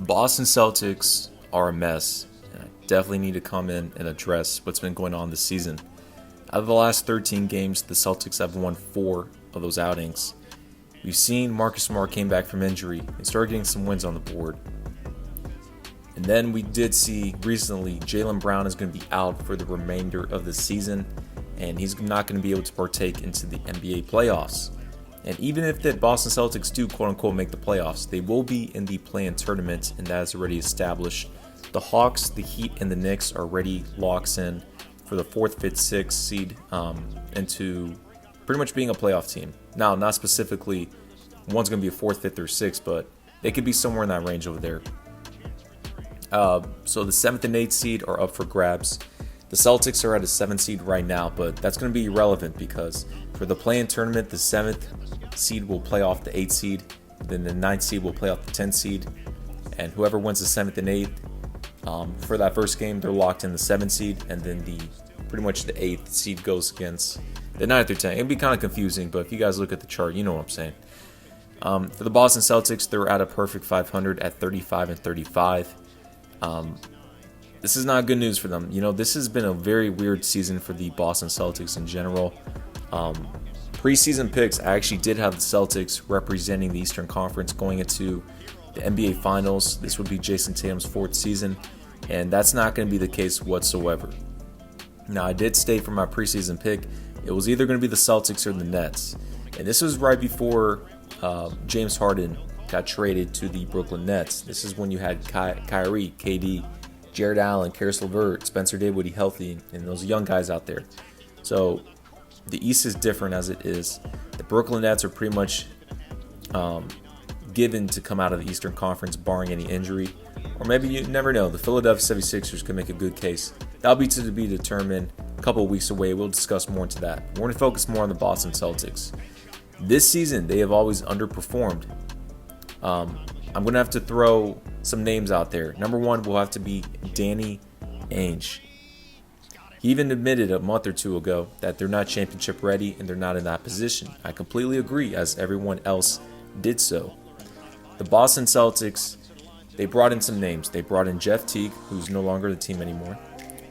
Boston Celtics are a mess, and I definitely need to come in and address what's been going on this season. Out of the last 13 games, the Celtics have won 4 of those outings. We've seen Marcus Smart came back from injury and started getting some wins on the board. And then we did see recently Jaylen Brown is going to be out for the remainder of the season, and he's not going to be able to partake into the NBA playoffs. And even if the Boston Celtics do quote-unquote make the playoffs, they will be in the play-in tournament, and that is already established. The Hawks, the Heat, and the Knicks are already locks in for the 4th, 5th, 6th seed into pretty much being a playoff team. Now, not specifically one's going to be a 4th, 5th, or 6th, but they could be somewhere in that range over there. So the 7th and 8th seed are up for grabs. The Celtics are at a 7th seed right now, but that's going to be irrelevant because for the play-in tournament, the 7th seed will play off the 8th seed, then the 9th seed will play off the 10th seed, and whoever wins the 7th and 8th for that first game, they're locked in the 7th seed, and then pretty much the 8th seed goes against the 9th or 10th. It'd be kind of confusing, but if you guys look at the chart, you know what I'm saying. For the Boston Celtics, they're at a perfect 500 at 35 and 35. This is not good news for them. You know, this has been a very weird season for the Boston Celtics in general. Preseason picks, I actually did have the Celtics representing the Eastern Conference going into the NBA Finals. This would be Jason Tatum's 4th season, and that's not going to be the case whatsoever. Now, I did state for my preseason pick, it was either going to be the Celtics or the Nets. And this was right before James Harden got traded to the Brooklyn Nets. This is when you had Kyrie, KD, Jared Allen, Karis LeVert, Spencer Dinwiddie healthy, and those young guys out there. So the East is different as it is. The Brooklyn Nets are pretty much given to come out of the Eastern Conference barring any injury. Or maybe you never know. The Philadelphia 76ers could make a good case. That'll be to be determined a couple of weeks away. We'll discuss more into that. We're going to focus more on the Boston Celtics. This season, they have always underperformed. I'm going to have to throw some names out there. Number one will have to be Danny Ainge. He even admitted a month or two ago that they're not championship ready and they're not in that position. I completely agree, as everyone else did so. The Boston Celtics, they brought in some names. They brought in Jeff Teague, who's no longer the team anymore.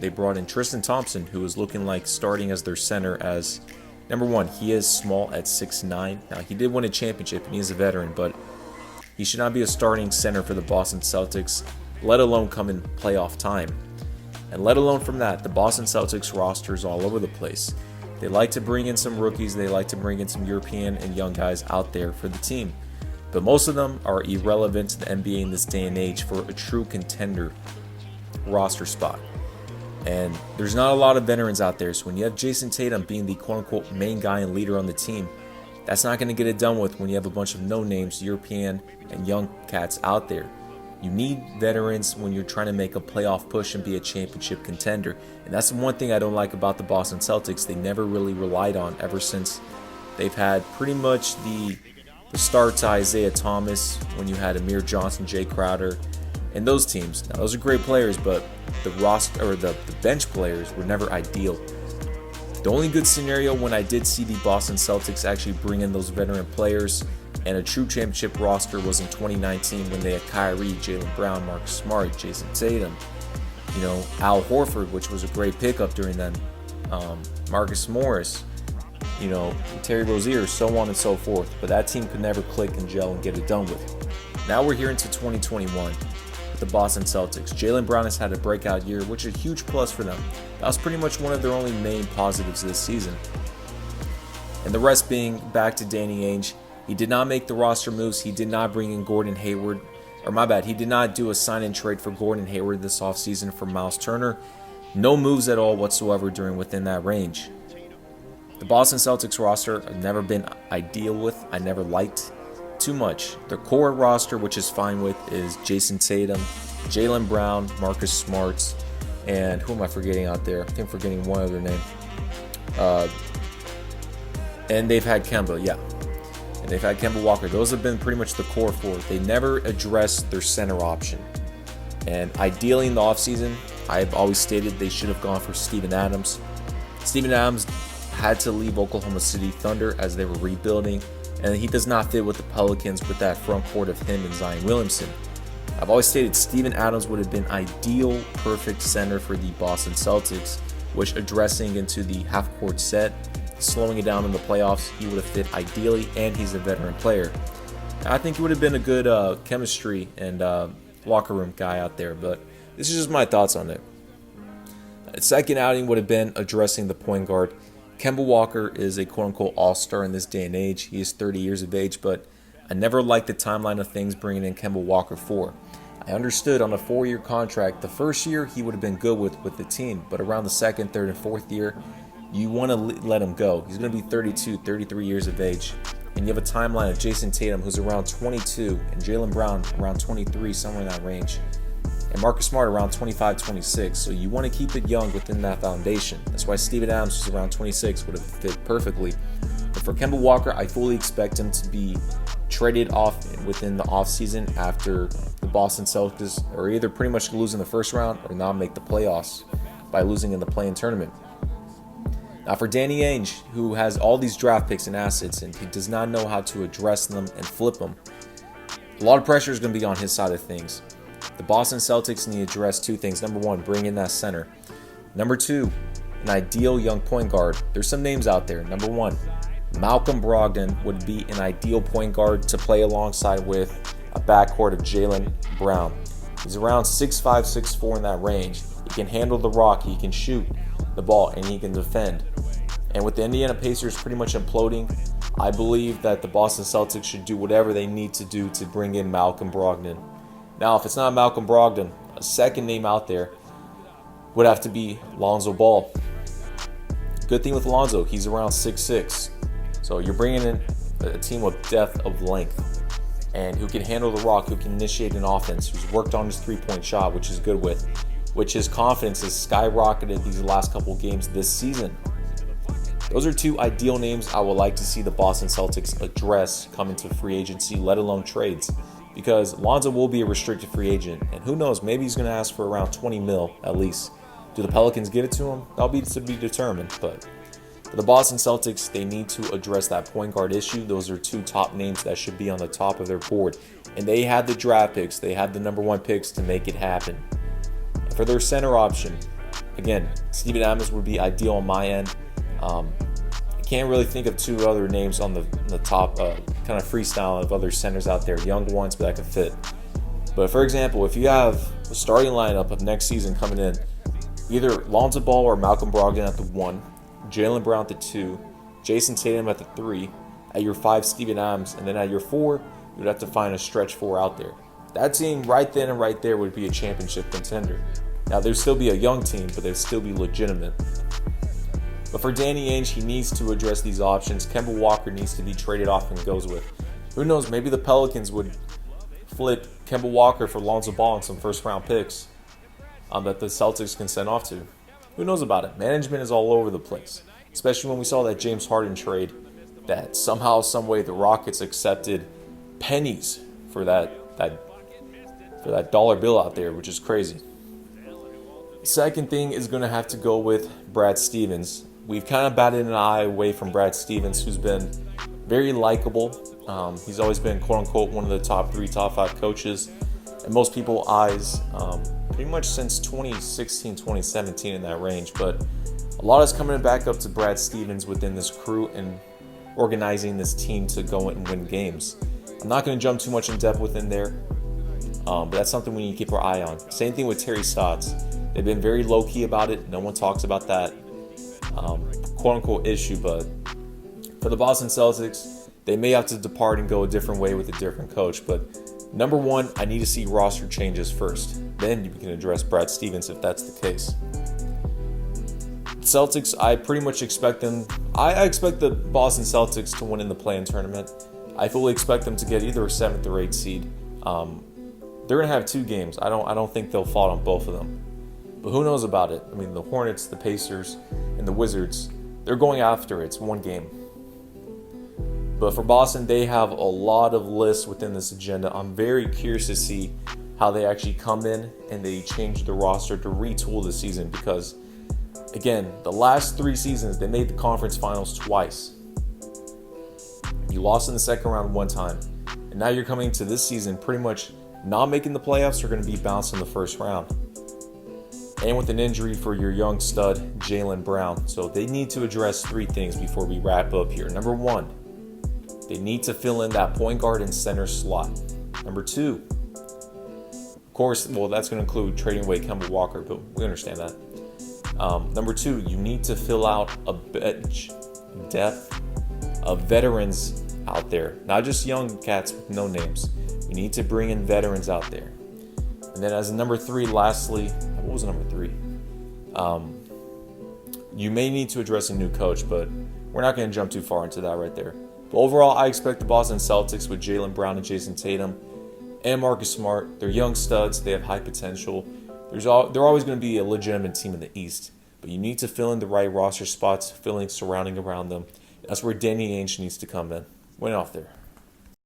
They brought in Tristan Thompson, who is looking like starting as their center as, number one, he is small at 6'9". Now, he did win a championship and he is a veteran, but he should not be a starting center for the Boston Celtics, let alone come in playoff time. And let alone from that, the Boston Celtics roster is all over the place. They like to bring in some rookies. They like to bring in some European and young guys out there for the team. But most of them are irrelevant to the NBA in this day and age for a true contender roster spot. And there's not a lot of veterans out there. So when you have Jason Tatum being the quote-unquote main guy and leader on the team, that's not going to get it done with when you have a bunch of no-names, European and young cats out there. You need veterans when you're trying to make a playoff push and be a championship contender. And that's the one thing I don't like about the Boston Celtics. They never really relied on ever since they've had pretty much the start to Isaiah Thomas, when you had Amir Johnson, Jay Crowder, and those teams. Now, those are great players, but the roster or the bench players were never ideal. The only good scenario when I did see the Boston Celtics actually bring in those veteran players and a true championship roster was in 2019 when they had Kyrie, Jaylen Brown, Marcus Smart, Jason Tatum, Al Horford, which was a great pickup during then, Marcus Morris, Terry Rozier, so on and so forth. But that team could never click and gel and get it done with. Now we're here into 2021 with the Boston Celtics. Jaylen Brown has had a breakout year, which is a huge plus for them. That was pretty much one of their only main positives this season. And the rest being back to Danny Ainge. He did not make the roster moves. He did not bring in Gordon Hayward. He did not do a sign-and trade for Gordon Hayward this offseason for Miles Turner. No moves at all whatsoever within that range. The Boston Celtics roster I've never been ideal with. I never liked too much. Their core roster, which is fine with, is Jason Tatum, Jaylen Brown, Marcus Smart, and who am I forgetting out there? I think I'm forgetting one other name. And they've had Kemba, yeah. And they've had Kemba Walker. Those have been pretty much the core four. They never addressed their center option. And ideally in the offseason, I've always stated they should have gone for Steven Adams. Steven Adams had to leave Oklahoma City Thunder as they were rebuilding, and he does not fit with the Pelicans with that front court of him and Zion Williamson. I've always stated Steven Adams would have been ideal, perfect center for the Boston Celtics, which addressing into the half-court set, slowing it down in the playoffs, he would have fit ideally, and he's a veteran player. I think he would have been a good chemistry and locker room guy out there, but this is just my thoughts on it. Second outing would have been addressing the point guard. Kemba Walker is a quote-unquote all-star in this day and age. He is 30 years of age, but I never liked the timeline of things bringing in Kemba Walker for. I understood on a 4-year contract, the first year he would have been good with the team, but around the second, third, and fourth year, you want to let him go. He's going to be 32, 33 years of age. And you have a timeline of Jason Tatum, who's around 22, and Jaylen Brown around 23, somewhere in that range. And Marcus Smart around 25, 26. So you want to keep it young within that foundation. That's why Steven Adams, who's around 26, would have fit perfectly. But for Kemba Walker, I fully expect him to be traded off within the offseason after the Boston Celtics are either pretty much lose in the first round or not make the playoffs by losing in the play-in tournament. Now for Danny Ainge, who has all these draft picks and assets and he does not know how to address them and flip them, a lot of pressure is going to be on his side of things. The Boston Celtics need to address two things. Number one, bring in that center. Number two, an ideal young point guard. There's some names out there. Number one, Malcolm Brogdon would be an ideal point guard to play alongside with a backcourt of Jaylen Brown. He's around 6'5", 6'4" in that range. He can handle the rock, he can shoot the ball, and he can defend. And with the Indiana Pacers pretty much imploding, I believe that the Boston Celtics should do whatever they need to do to bring in Malcolm Brogdon. Now, if it's not Malcolm Brogdon, a second name out there would have to be Lonzo Ball. Good thing with Lonzo, he's around 6'6". So you're bringing in a team with depth of length and who can handle the rock, who can initiate an offense, who's worked on his three-point shot, which is good with, which his confidence has skyrocketed these last couple games this season. Those are two ideal names I would like to see the Boston Celtics address coming to free agency, let alone trades, because Lonzo will be a restricted free agent, and who knows, maybe he's going to ask for around $20 million at least. Do the Pelicans give it to him? That'll be to be determined, but for the Boston Celtics, they need to address that point guard issue. Those are two top names that should be on the top of their board, and they had the draft picks, they had the number one picks to make it happen. And for their center option, again, Steven Adams would be ideal on my end. I can't really think of two other names on the top kind of freestyle of other centers out there, young ones, but that could fit. But for example, if you have a starting lineup of next season coming in, either Lonzo Ball or Malcolm Brogdon at the 1, Jaylen Brown at the 2, Jason Tatum at the 3, at your 5, Steven Adams, and then at your 4, you would have to find a stretch 4 out there. That team right then and right there would be a championship contender. Now, there'd still be a young team, but they'd still be legitimate. But for Danny Ainge, he needs to address these options. Kemba Walker needs to be traded off and goes with. Who knows, maybe the Pelicans would flip Kemba Walker for Lonzo Ball and some first-round picks that the Celtics can send off to. Who knows about it? Management is all over the place, especially when we saw that James Harden trade that somehow, some way, the Rockets accepted pennies for that dollar bill out there, which is crazy. Second thing is going to have to go with Brad Stevens. We've kind of batted an eye away from Brad Stevens, who's been very likable. He's always been, quote-unquote, one of the top 3, top 5 coaches in most people's eyes, pretty much since 2016, 2017 in that range. But a lot is coming back up to Brad Stevens within this crew and organizing this team to go and win games. I'm not going to jump too much in depth within there, but that's something we need to keep our eye on. Same thing with Terry Stotts. They've been very low-key about it. No one talks about that quote-unquote issue, but for the Boston Celtics, they may have to depart and go a different way with a different coach. But number one, I need to see roster changes first. Then you can address Brad Stevens if that's the case. Celtics, I pretty much expect them. I expect the Boston Celtics to win in the play-in tournament. I fully expect them to get either a 7th or 8th seed. They're going to have 2 games. I don't think they'll fall on both of them. But who knows about it? I mean, the Hornets, the Pacers, and the Wizards, they're going after it. It's 1 game. But for Boston, they have a lot of lists within this agenda. I'm very curious to see how they actually come in and they change the roster to retool the season because, again, the last 3 seasons, they made the conference finals twice. You lost in the second round 1 time. And now you're coming to this season pretty much not making the playoffs or going to be bounced in the first round. And with an injury for your young stud, Jaylen Brown. So they need to address three things before we wrap up here. Number one, they need to fill in that point guard and center slot. Number two, of course, well, that's going to include trading away Kemba Walker, but we understand that. Number two, you need to fill out a bench depth of veterans out there, not just young cats with no names. You need to bring in veterans out there. And then as a number three, lastly, what was number three? You may need to address a new coach, but we're not going to jump too far into that right there. But overall, I expect the Boston Celtics with Jaylen Brown and Jason Tatum and Marcus Smart. They're young studs. They have high potential. They're always going to be a legitimate team in the East. But you need to fill in the right roster spots, surrounding around them. That's where Danny Ainge needs to come in. Went off there.